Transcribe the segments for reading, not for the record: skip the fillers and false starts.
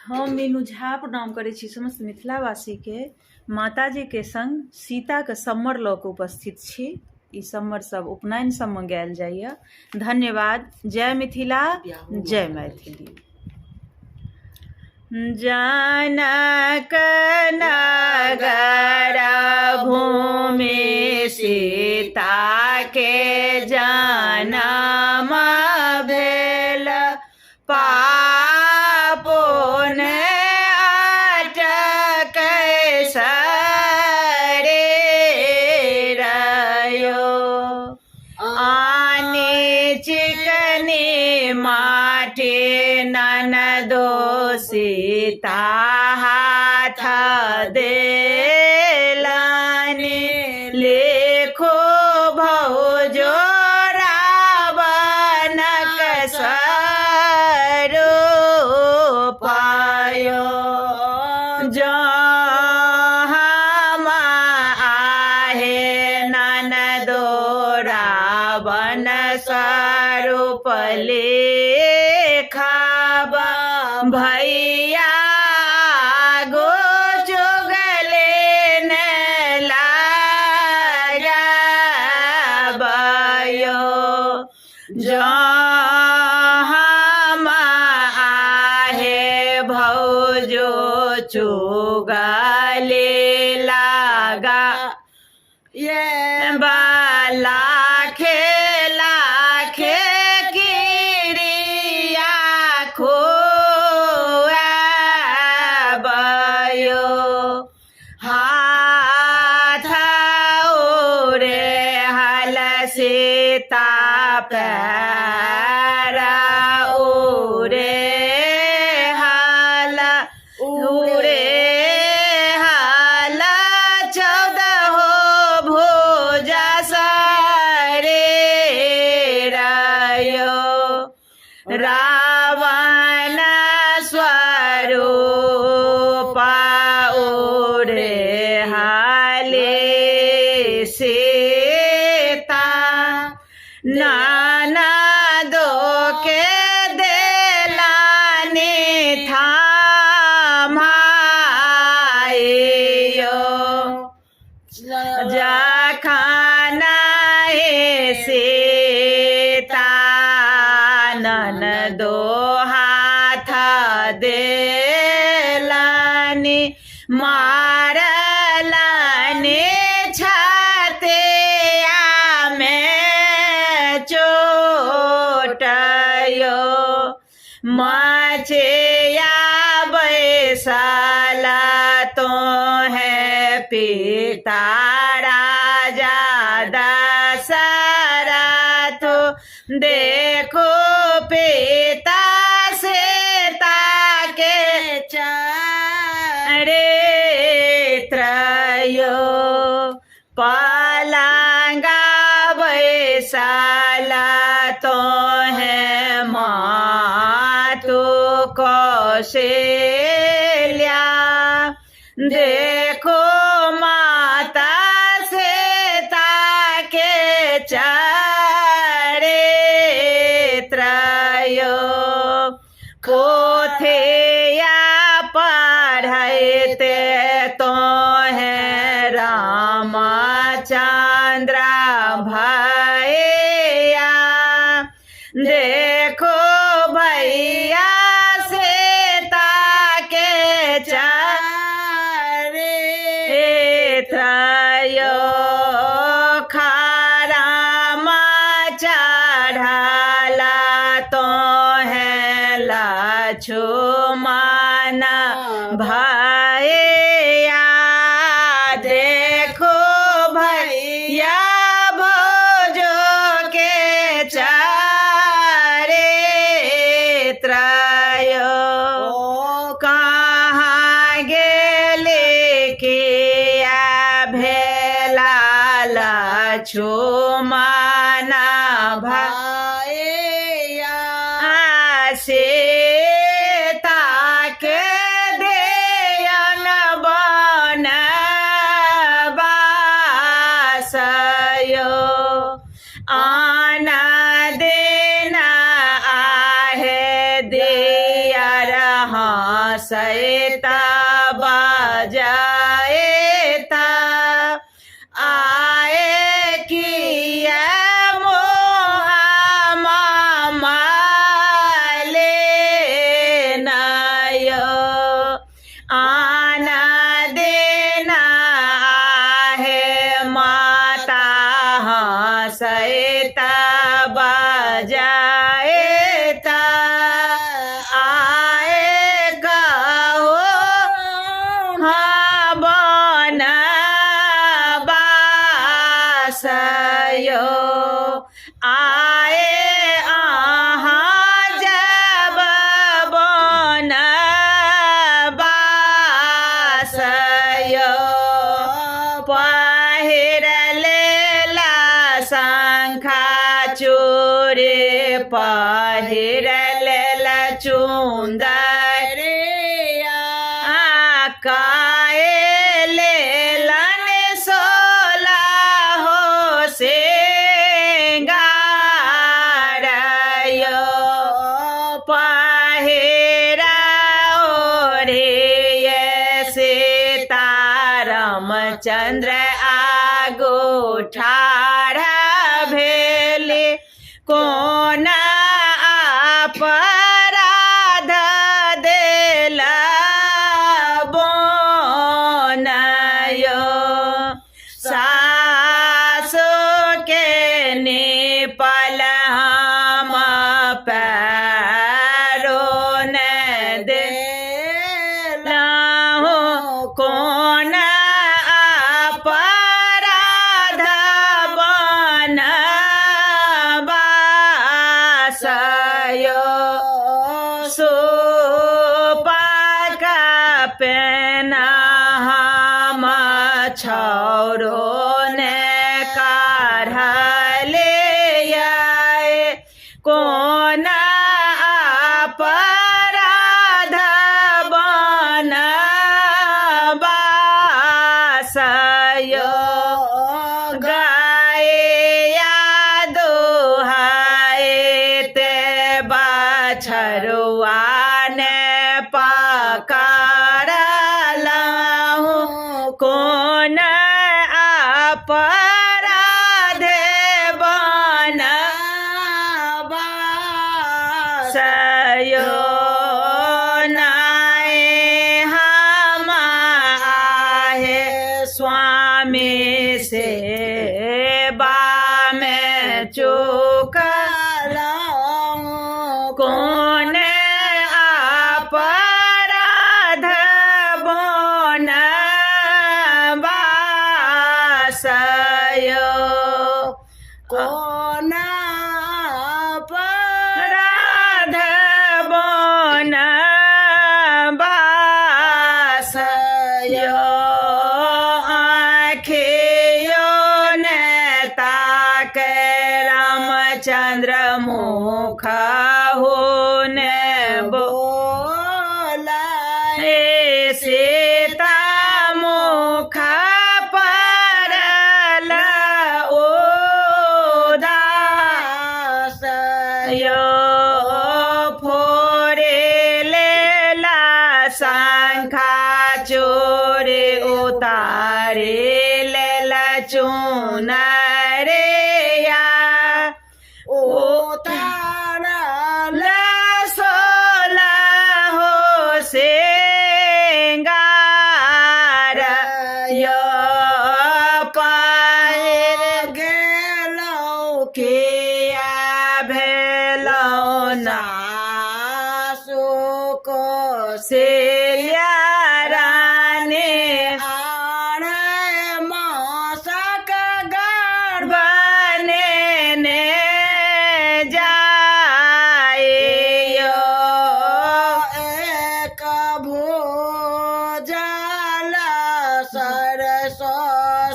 हम मीनू झा प्रणाम करै छी समस्त मिथिलावासी के। माताजी के संग सीता के सम्मर लऽ कऽ उपस्थित छी। ई सम्मर सब उपनयन सब में गायल जाइए। धन्यवाद। जय मिथिला, जय मैथिली। जनक नगर भूमि सीता के जनम भेल, पापों ने अटकै सरे रयो, आनी चिकनी माटी ननदो सीता हाथ देलानी, लिखो भौजो रावणक सरो पायो। जो हम आहे ननदो रावण स्वरूप लेखब, भैया गो चुगले न लगाबयो। जो हम आहे भौजो चुगले लगा, ये लाखे लाखे किरिया खोआबयो। हाथ ओरे हल सीता पैर ओरे हल, उरे हल 14 भुजा सरे रयो, रावण स्वरूप ओरे हाले सीता, ननदो के देलानी थामाइयो। जखन सीता ननदो हाथ देलानी, मारलानी छातिया में चोटयो, मचिया बैसल तो है पिता राजा दशरथ, देखो पिता सीता के चरित्रयो, पलंगा बैसल तो है मातु कौशल्या, देखो माता सीता के चरित्रयो। पोथिया पढ़ते तो है रामचंद्र भैया, देखो भैया सीता के चरित्रयो। खराम चढ़ला तो है लक्ष्मण भैया, देखो भैया भौजो के चरित्रयो। कहाँ गेले किया भेला लक्ष्मण भैया, सीता के देयन बनवासयो, आन दिन आहे दियर हंस सैता बजाएता आए किया मोहा मामाले नयो आना देना है माता सैता बजाएता आएगा हो हाँ बना बासयो आए आहाँ जब बना बासयो पहिर लेला शंखा चूरे पहिर लेला चुंदरिया काए लेलन सोला हो सिंगारयो पहिरा ओढ़े सीता रामचंद्र आगो ठाढ़ा भेले कोन अपराध देला बोनयो सासु के निपल हम पैरों न देला कोन अपराध बनबासयो सुपक पेना हम छौरो ने काढ़ले आए कोन अपराध बनबासयो गाए दुहाए ते बछरुआ ने पकड़लहु कोन अपराध बनबासयो नाए हम आहे स्वामी से में चुकलहु कोन अपराध बनबासयो कोन अपराध बनबासयो आँखियों ने ताके रामचंद्र मुख होने बोला हे सीता मुख परल उदासयो फोड़े लेला शंखा चोरे उतारे लेला चुनरिया उतारल सोला हो सिंगारयो पहिर गेलौ किया भेलौ नासु को सिया रानी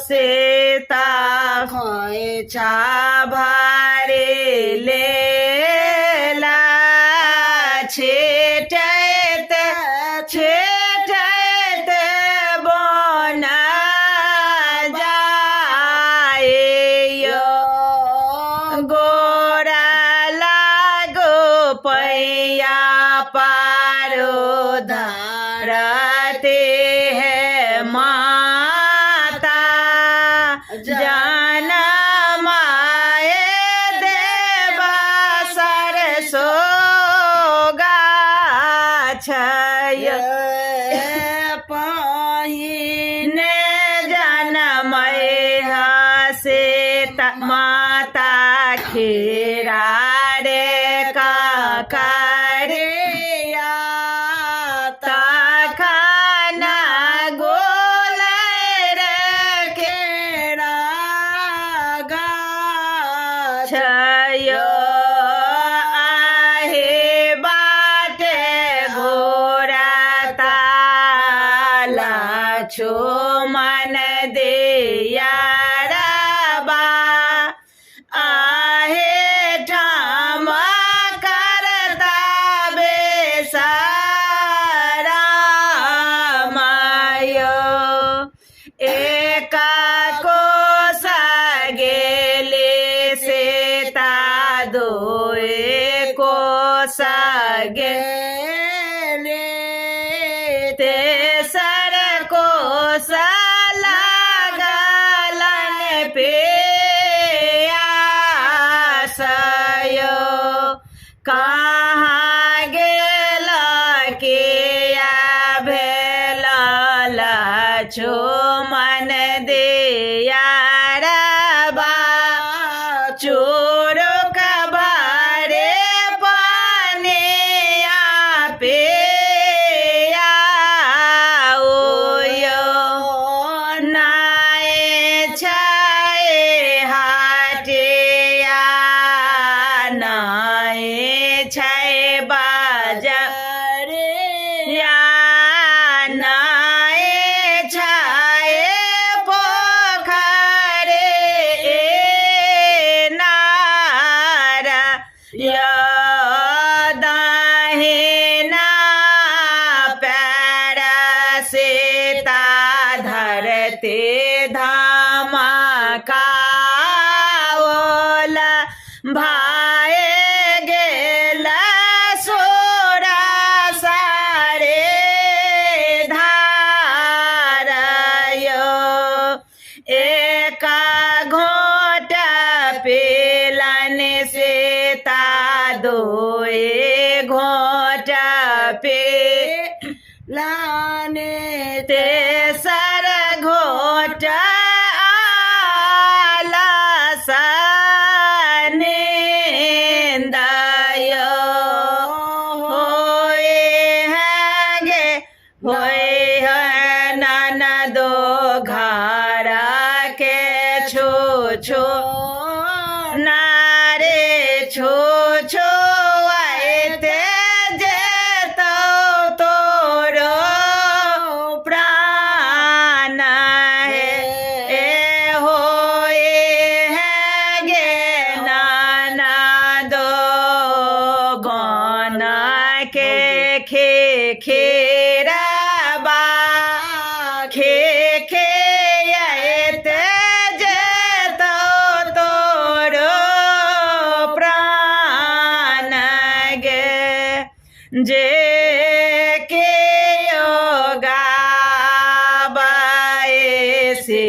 सीता खोइछा भारे लेला छेटैत छेटैत बना जाइयो गोरा लागो पैया पारो धा करते हैं माता जनम आए देवा सरसो गाछय पहिने जनमय से माता खीरा रे काकरिया तखना गोल रे केरा गाछय आहे बाटे घोरा ताला छो मन दिया रबा आहे ठाम करता बेसारा मायो एका को सगेले से दोए को सगेले तेसर को सलगलन पे आसयो कहाँ गेल के भेल छो मन दिया रबा चोर कबारे पानिया पे आओयो नाए छाए हाटिया नाए छाए बाजार या नाए छाए पोखरे नारा या दाहिना पैर से धरते धमाकाओला भाए गेल सोरा सारे धारयो एका घोट पेलन से दोए घोट पे लाने तेसर घोट आला सनेंदायो होए हैगे होए है ननदो घरा के छो छो नारे छो छो आए ते जेतो तोरो प्राण है ए होए हैगे ननदो गौना के खेरबा खे आयत जेतो तोरो प्राण गे जे के योगा बाए से